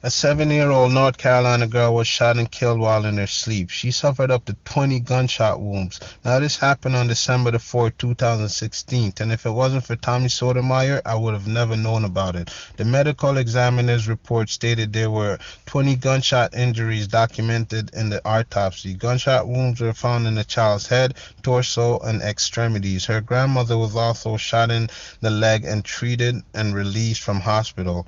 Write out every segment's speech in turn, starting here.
A 7-year-old North Carolina girl was shot and killed while in her sleep. She suffered up to 20 gunshot wounds. Now, this happened on December the 4th, 2016, and if it wasn't for Tommy Sotomayor, I would have never known about it. The medical examiner's report stated there were 20 gunshot injuries documented in the autopsy. Gunshot wounds were found in the child's head, torso, and extremities. Her grandmother was also shot in the leg and treated and released from hospital.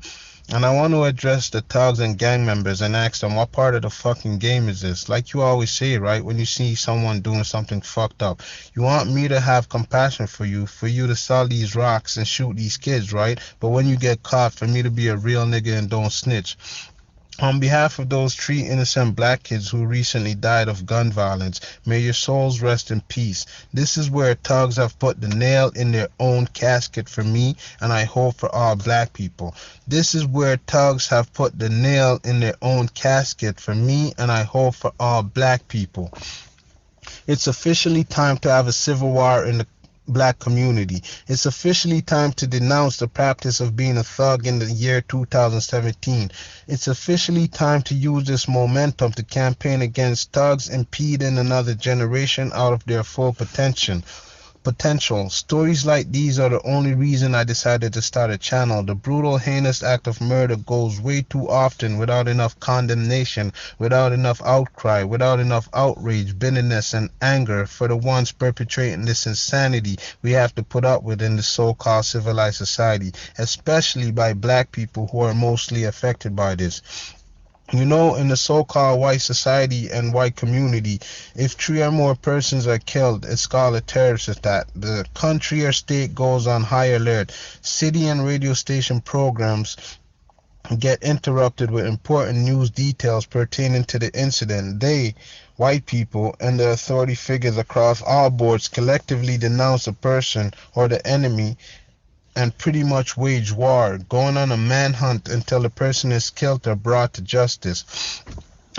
And I want to address the thugs and gang members and ask them what part of the fucking game is this? Like you always say, right? When you see someone doing something fucked up, you want me to have compassion for you to sell these rocks and shoot these kids, right? But when you get caught, for me to be a real nigga and don't snitch. On behalf of those 3 innocent black kids who recently died of gun violence, may your souls rest in peace. This is where thugs have put the nail in their own casket for me, and I hope for all black people. This is where thugs have put the nail in their own casket for me, and I hope for all black people. It's officially time to have a civil war in the black community. It's officially time to denounce the practice of being a thug in the year 2017. It's officially time to use this momentum to campaign against thugs impeding another generation out of their full potential. Stories like these are the only reason I decided to start a channel. The brutal, heinous act of murder goes way too often without enough condemnation, without enough outcry, without enough outrage, bitterness, and anger for the ones perpetrating this insanity we have to put up with in the so-called civilized society, especially by black people who are mostly affected by this. You know, in the so-called white society and white community, if 3 or more persons are killed, it's called a terrorist attack. The country or state goes on high alert. City and radio station programs get interrupted with important news details pertaining to the incident. They, white people, and the authority figures across all boards collectively denounce the person or the enemy and pretty much wage war, going on a manhunt until the person is killed or brought to justice.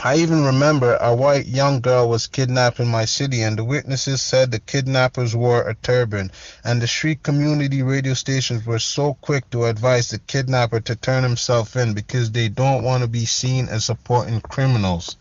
I even remember a white young girl was kidnapped in my city, and the witnesses said the kidnappers wore a turban, and the street community radio stations were so quick to advise the kidnapper to turn himself in because they don't want to be seen as supporting criminals.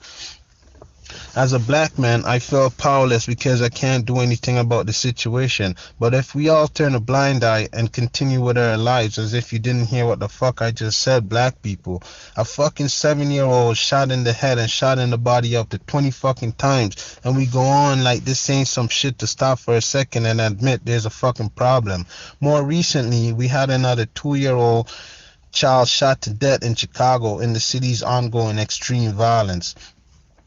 As a black man, I feel powerless because I can't do anything about the situation. But if we all turn a blind eye and continue with our lives as if you didn't hear what the fuck I just said, black people, a fucking 7-year-old shot in the head and shot in the body up to 20 fucking times, and we go on like this ain't some shit to stop for a second and admit there's a fucking problem. More recently, we had another 2-year-old child shot to death in Chicago in the city's ongoing extreme violence.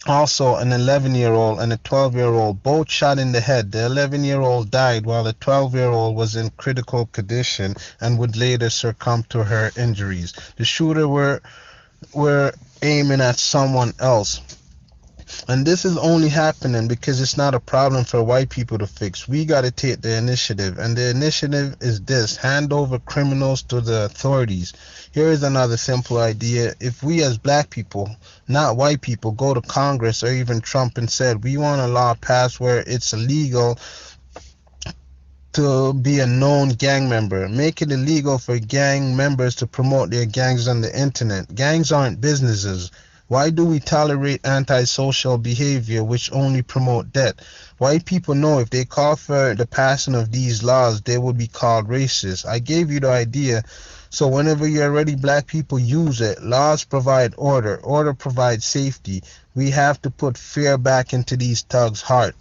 Also, an 11-year-old and a 12-year-old both shot in the head. The 11-year-old died while the 12-year-old was in critical condition and would later succumb to her injuries. The shooter were aiming at someone else. And this is only happening because it's not a problem for white people to fix. We gotta take the initiative. And the initiative is this: hand over criminals to the authorities. Here is another simple idea. If we as black people, not white people, go to Congress or even Trump and said, we want a law passed where it's illegal to be a known gang member. Make it illegal for gang members to promote their gangs on the internet. Gangs aren't businesses. Why do we tolerate antisocial behavior which only promote death? White people know if they call for the passing of these laws, they will be called racist. I gave you the idea. So whenever you're ready, black people, use it. Laws provide order. Order provides safety. We have to put fear back into these thugs' heart.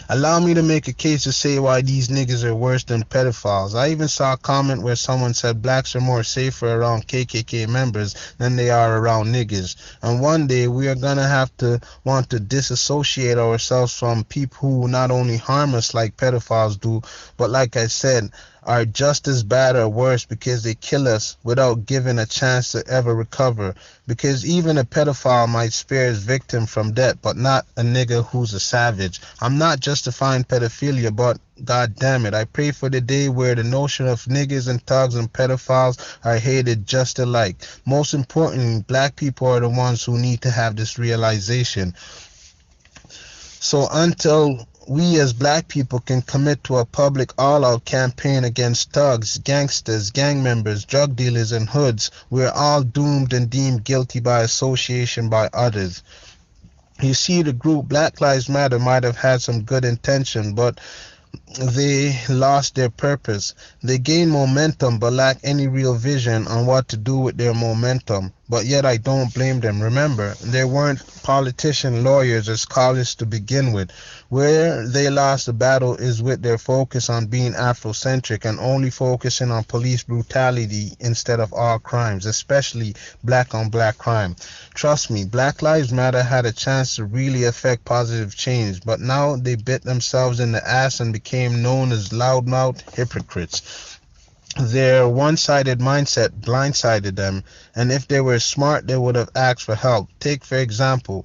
Allow me to make a case to say why these niggas are worse than pedophiles. I even saw a comment where someone said blacks are more safer around KKK members than they are around niggas. And one day we are gonna have to want to disassociate ourselves from people who not only harm us like pedophiles do, but like I said, are just as bad or worse because they kill us without giving a chance to ever recover. Because even a pedophile might spare his victim from death, but not a nigga who's a savage. I'm not justifying pedophilia, but god damn it, I pray for the day where the notion of niggas and thugs and pedophiles are hated just alike. Most importantly, black people are the ones who need to have this realization. So until we as black people can commit to a public all-out campaign against thugs, gangsters, gang members, drug dealers, and hoods. We're all doomed and deemed guilty by association by others. You see, the group Black Lives Matter might have had some good intention, but they lost their purpose. They gained momentum but lack any real vision on what to do with their momentum. But yet I don't blame them. Remember, they weren't politicians, lawyers, or scholars to begin with. Where they lost the battle is with their focus on being Afrocentric and only focusing on police brutality instead of all crimes, especially black on black crime. Trust me, Black Lives Matter had a chance to really affect positive change, but now they bit themselves in the ass and became known as loudmouth hypocrites. Their one-sided mindset blindsided them, and if they were smart, they would have asked for help. Take, for example,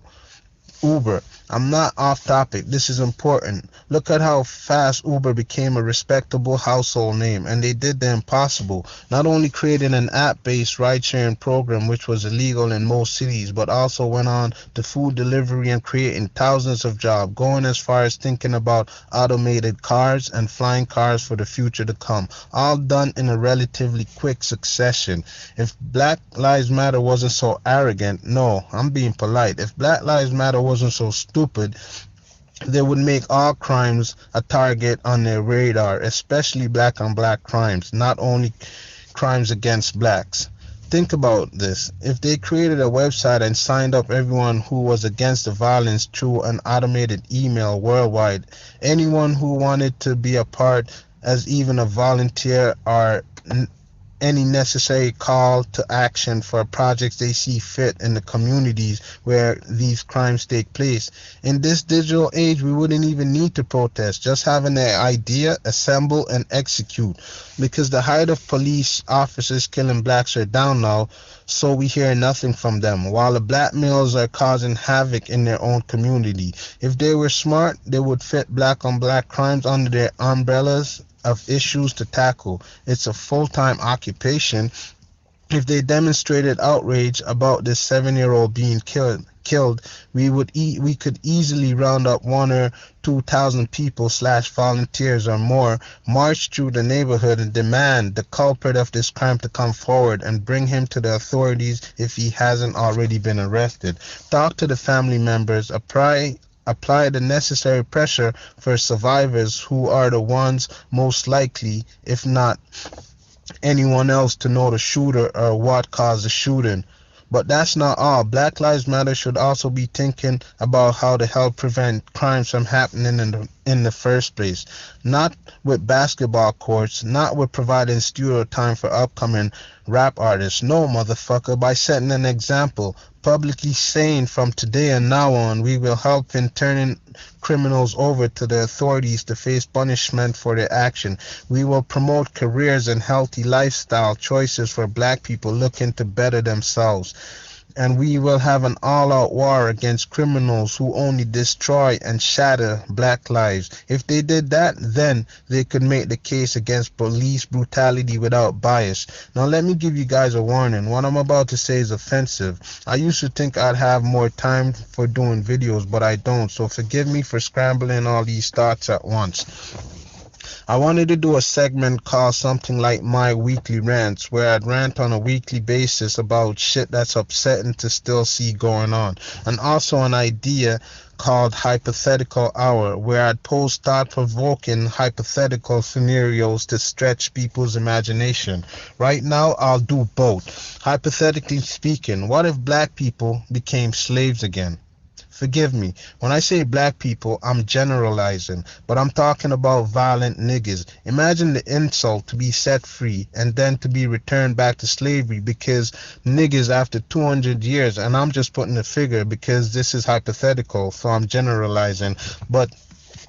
Uber. I'm not off topic. This is important. Look at how fast Uber became a respectable household name, and they did the impossible. Not only created an app-based ride-sharing program which was illegal in most cities, but also went on to food delivery and creating thousands of jobs, going as far as thinking about automated cars and flying cars for the future to come, all done in a relatively quick succession. If Black Lives Matter wasn't so arrogant, no, I'm being polite. If Black Lives Matter wasn't so stupid, they would make all crimes a target on their radar, especially black on black crimes, not only crimes against blacks. Think about this. If they created a website and signed up everyone who was against the violence through an automated email worldwide, anyone who wanted to be a part as even a volunteer or any necessary call to action for projects they see fit in the communities where these crimes take place. In this digital age, we wouldn't even need to protest, just having an idea, assemble, and execute. Because the height of police officers killing blacks are down now, so we hear nothing from them, while the black males are causing havoc in their own community. If they were smart, they would fit black on black crimes under their umbrellas of issues to tackle. It's a full-time occupation. If they demonstrated outrage about this 7-year-old being killed, we could easily round up 1 or 2,000 people / volunteers or more, march through the neighborhood and demand the culprit of this crime to come forward and bring him to the authorities if he hasn't already been arrested. Talk to the family members, apply the necessary pressure for survivors who are the ones most likely, if not anyone else, to know the shooter or what caused the shooting. But that's not all. Black Lives Matter should also be thinking about how to help prevent crimes from happening in the first place. Not with basketball courts, not with providing studio time for upcoming rap artists. No, motherfucker, by setting an example, publicly saying from today and now on, we will help in turning criminals over to the authorities to face punishment for their action. We will promote careers and healthy lifestyle choices for black people looking to better themselves. And we will have an all-out war against criminals who only destroy and shatter black lives. If they did that, then they could make the case against police brutality without bias. Now let me give you guys a warning. What I'm about to say is offensive. I used to think I'd have more time for doing videos, but I don't. So forgive me for scrambling all these thoughts at once. I wanted to do a segment called something like My Weekly Rants, where I'd rant on a weekly basis about shit that's upsetting to still see going on. And also an idea called Hypothetical Hour, where I'd pose thought-provoking hypothetical scenarios to stretch people's imagination. Right now, I'll do both. Hypothetically speaking, what if black people became slaves again? Forgive me, when I say black people, I'm generalizing, but I'm talking about violent niggas. Imagine the insult to be set free and then to be returned back to slavery because niggas after 200 years, and I'm just putting a figure because this is hypothetical, so I'm generalizing, but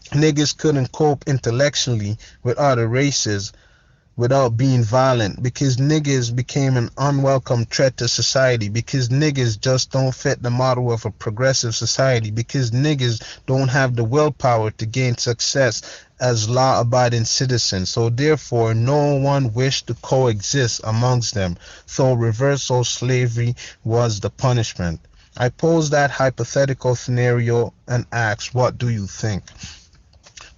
niggas couldn't cope intellectually with other races without being violent because niggas became an unwelcome threat to society, because niggas just don't fit the model of a progressive society, because niggas don't have the willpower to gain success as law-abiding citizens. So therefore, no one wished to coexist amongst them. So reversal slavery was the punishment. I pose that hypothetical scenario and ask, what do you think?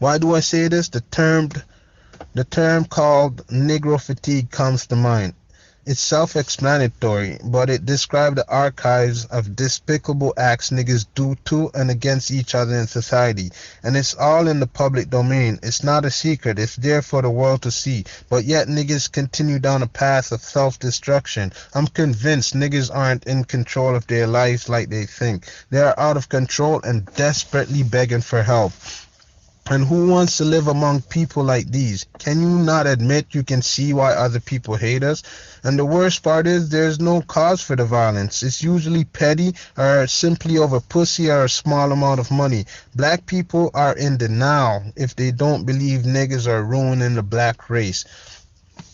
Why do I say this? The term called Negro fatigue comes to mind. It's self-explanatory, but it describes the archives of despicable acts niggas do to and against each other in society. And it's all in the public domain. It's not a secret. It's there for the world to see. But yet niggas continue down a path of self-destruction. I'm convinced niggas aren't in control of their lives like they think. They are out of control and desperately begging for help. And who wants to live among people like these? Can you not admit you can see why other people hate us? And the worst part is there's no cause for the violence. It's usually petty or simply over pussy or a small amount of money. Black people are in denial if they don't believe niggas are ruining the black race.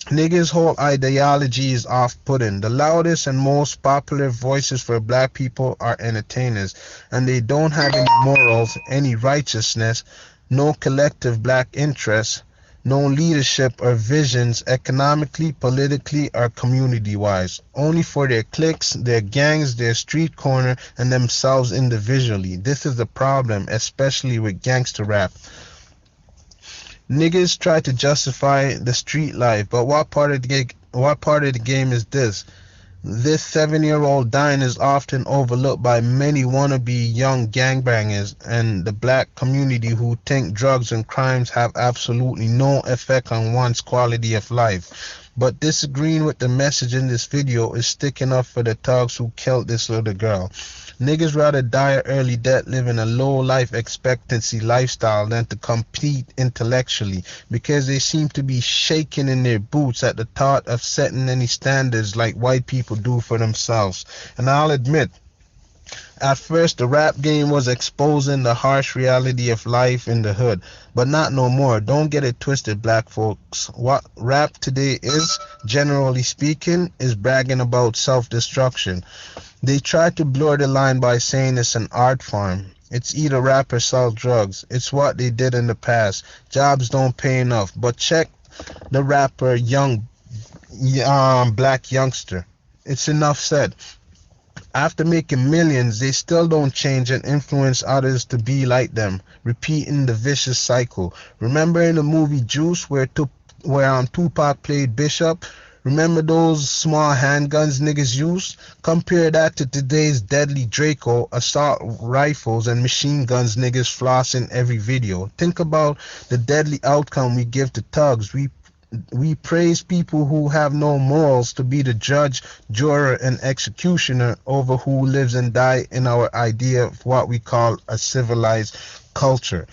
Niggas' whole ideology is off-putting. The loudest and most popular voices for black people are entertainers, and they don't have any morals, any righteousness, no collective black interests, no leadership or visions economically, politically, or community-wise. Only for their cliques, their gangs, their street corner, and themselves individually. This is the problem, especially with gangster rap. Niggas try to justify the street life, but what part of the game is this? This 7-year-old dying is often overlooked by many wannabe young gangbangers and the black community who think drugs and crimes have absolutely no effect on one's quality of life. But disagreeing with the message in this video is sticking up for the thugs who killed this little girl. Niggas rather die an early death living a low life expectancy lifestyle than to compete intellectually, because they seem to be shaking in their boots at the thought of setting any standards like white people do for themselves. And I'll admit, at first the rap game was exposing the harsh reality of life in the hood, but not no more. Don't get it twisted, black folks. What rap today is, generally speaking, is bragging about self-destruction. They try to blur the line by saying it's an art form. It's either rap or sell drugs. It's what they did in the past. Jobs don't pay enough. But check the rapper young black youngster. It's enough said. After making millions, they still don't change and influence others to be like them, repeating the vicious cycle. Remember in the movie Juice where Tupac played Bishop? Remember those small handguns niggas used? Compare that to today's deadly Draco, assault rifles, and machine guns niggas floss in every video. Think about the deadly outcome we give to thugs. We praise people who have no morals to be the judge, juror, and executioner over who lives and dies in our idea of what we call a civilized culture.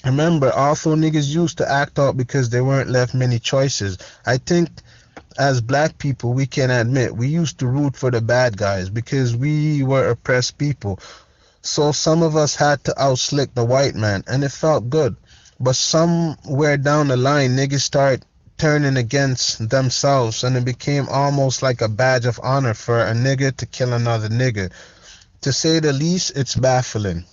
Remember, also niggas used to act out because they weren't left many choices. I think as black people, we can admit we used to root for the bad guys because we were oppressed people. So some of us had to outslick the white man, and it felt good. But somewhere down the line, niggas start turning against themselves, and it became almost like a badge of honor for a nigga to kill another nigga. To say the least, it's baffling.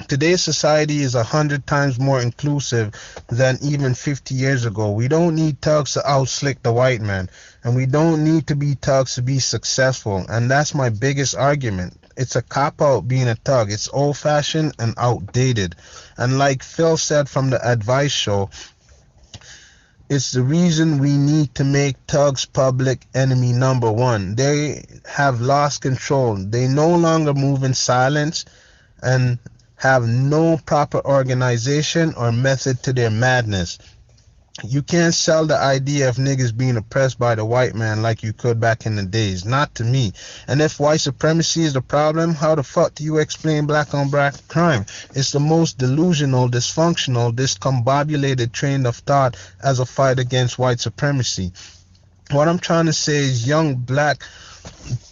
Today's society is 100 times more inclusive than even 50 years ago. We don't need thugs to outslick the white man, and we don't need to be thugs to be successful, and that's my biggest argument. It's a cop-out being a thug. It's old-fashioned and outdated. And like Phil said from the Advice Show, it's the reason we need to make thugs public enemy number one. They have lost control. They no longer move in silence and have no proper organization or method to their madness. You can't sell the idea of niggas being oppressed by the white man like you could back in the days. Not to me. And if white supremacy is the problem, how the fuck do you explain black on black crime? It's the most delusional, dysfunctional, discombobulated train of thought as a fight against white supremacy. What I'm trying to say is young black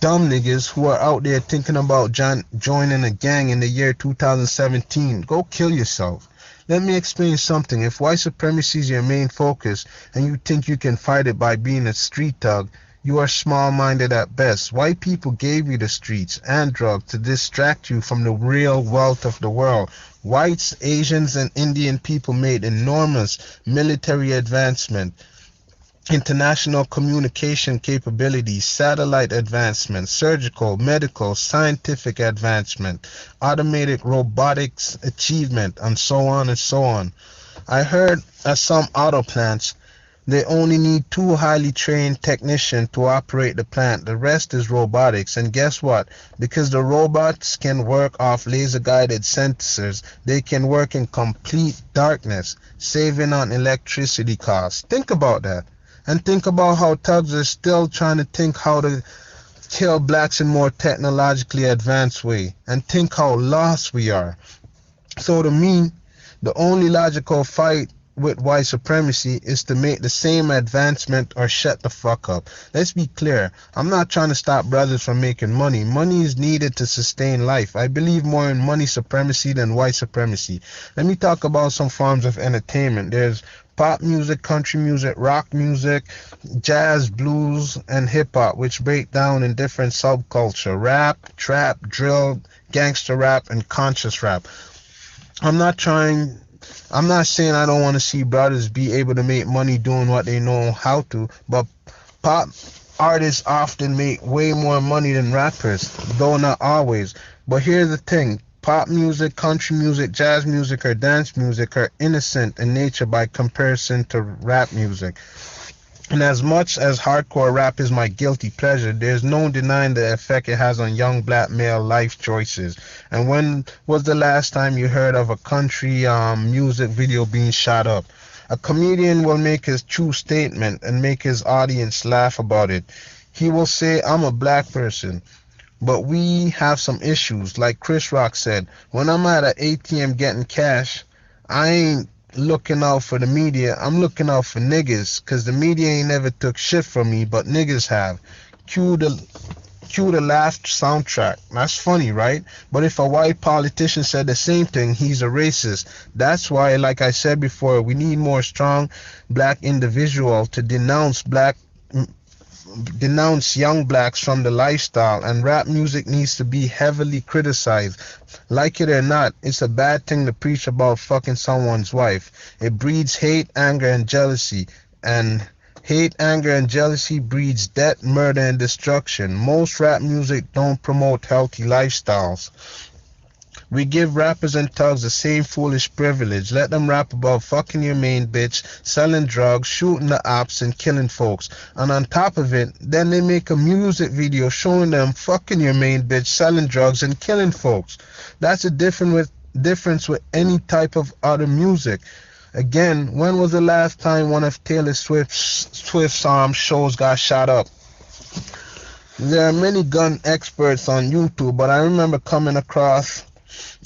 dumb niggas who are out there thinking about joining a gang in the year 2017, go kill yourself. Let me explain something. If white supremacy is your main focus and you think you can fight it by being a street thug, you are small-minded at best. White people gave you the streets and drugs to distract you from the real wealth of the world. Whites, Asians, and Indian people made enormous military advancement, international communication capabilities, satellite advancement, surgical, medical, scientific advancement, automated robotics achievement, and so on and so on. I heard at some auto plants they only need two highly trained technicians to operate the plant. The rest is robotics. And guess what? Because the robots can work off laser guided sensors, they can work in complete darkness, saving on electricity costs. Think about that. And think about how thugs are still trying to think how to kill blacks in more technologically advanced way. And think how lost we are. So to me, the only logical fight with white supremacy is to make the same advancement or shut the fuck up. Let's be clear. I'm not trying to stop brothers from making money. Money is needed to sustain life. I believe more in money supremacy than white supremacy. Let me talk about some forms of entertainment. There's pop music, country music, rock music, jazz, blues, and hip hop, which break down in different subculture: rap, trap, drill, gangster rap, and conscious rap. I'm not trying I'm not saying I don't want to see brothers be able to make money doing what they know how to, but pop artists often make way more money than rappers, though not always. But here's the thing: pop music, country music, jazz music, or dance music are innocent in nature by comparison to rap music. And as much as hardcore rap is my guilty pleasure, there's no denying the effect it has on young black male life choices. And when was the last time you heard of a country music video being shot up? A comedian will make his true statement and make his audience laugh about it. He will say, I'm a black person, but we have some issues. Like Chris Rock said, when I'm at an ATM getting cash, I ain't looking out for the media, I'm looking out for niggas, cause the media ain't never took shit from me, but niggas have. Cue the laugh soundtrack. That's funny, right? But if a white politician said the same thing, he's a racist. That's why, like I said before, we need more strong black individual to denounce young blacks from the lifestyle, and rap music needs to be heavily criticized. Like it or not, it's a bad thing to preach about fucking someone's wife. It breeds hate, anger, and jealousy. And hate, anger, and jealousy breeds death, murder, and destruction. Most rap music don't promote healthy lifestyles. We give rappers and thugs the same foolish privilege. Let them rap about fucking your main bitch, selling drugs, shooting the ops, and killing folks. And on top of it, then they make a music video showing them fucking your main bitch, selling drugs, and killing folks. That's a difference with any type of other music. Again, when was the last time one of Taylor Swift's shows got shot up? There are many gun experts on YouTube, but I remember coming across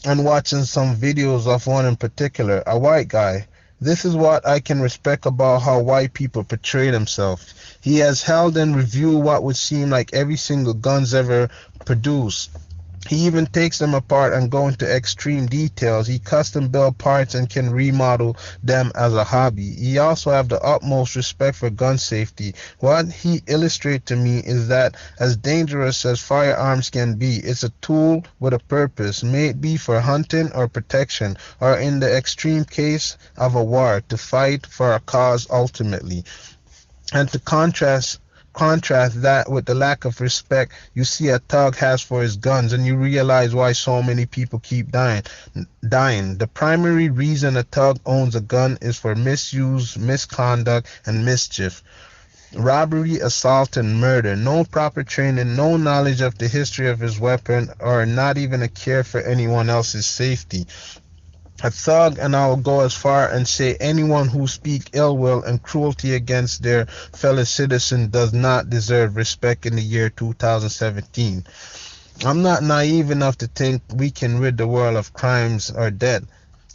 and watching some videos of one in particular, a white guy. This is what I can respect about how white people portray themselves. He has held and reviewed what would seem like every single guns ever produced. He even takes them apart and go into extreme details. He custom build parts and can remodel them as a hobby. He also have the utmost respect for gun safety. What he illustrates to me is that as dangerous as firearms can be, it's a tool with a purpose, may it be for hunting or protection, or in the extreme case of a war, to fight for a cause ultimately. And to contrast that with the lack of respect you see a thug has for his guns, and you realize why so many people keep dying. The primary reason a thug owns a gun is for misuse, misconduct, and mischief. Robbery, assault, and murder. No proper training, no knowledge of the history of his weapon, or not even a care for anyone else's safety. A thug, and I will go as far and say anyone who speaks ill will and cruelty against their fellow citizen, does not deserve respect in the year 2017. I'm not naive enough to think we can rid the world of crimes or debt.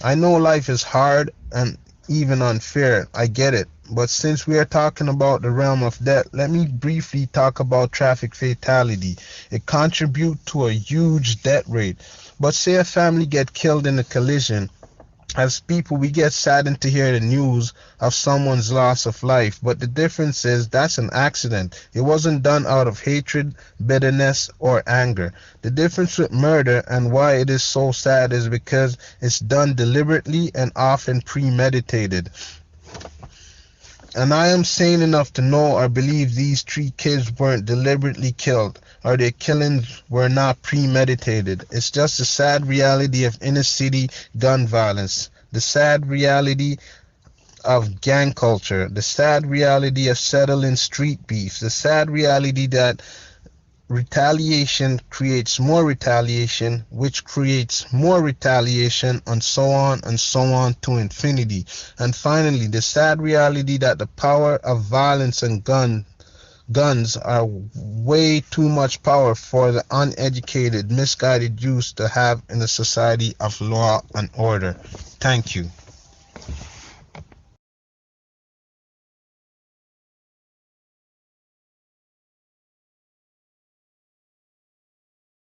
I know life is hard and even unfair. I get it. But since we are talking about the realm of death, let me briefly talk about traffic fatality. It contributes to a huge death rate. But say a family get killed in a collision. As people, we get saddened to hear the news of someone's loss of life, but the difference is that's an accident. It wasn't done out of hatred, bitterness, or anger. The difference with murder and why it is so sad is because it's done deliberately and often premeditated. And I am sane enough to know or believe these 3 kids weren't deliberately killed, or their killings were not premeditated. It's just a sad reality of inner city gun violence. the sad reality of gang culture, the sad reality of settling street beef, the sad reality that retaliation creates more retaliation, which creates more retaliation, and so on to infinity. And finally, the sad reality that the power of violence and guns are way too much power for the uneducated, misguided youth to have in a society of law and order. Thank you.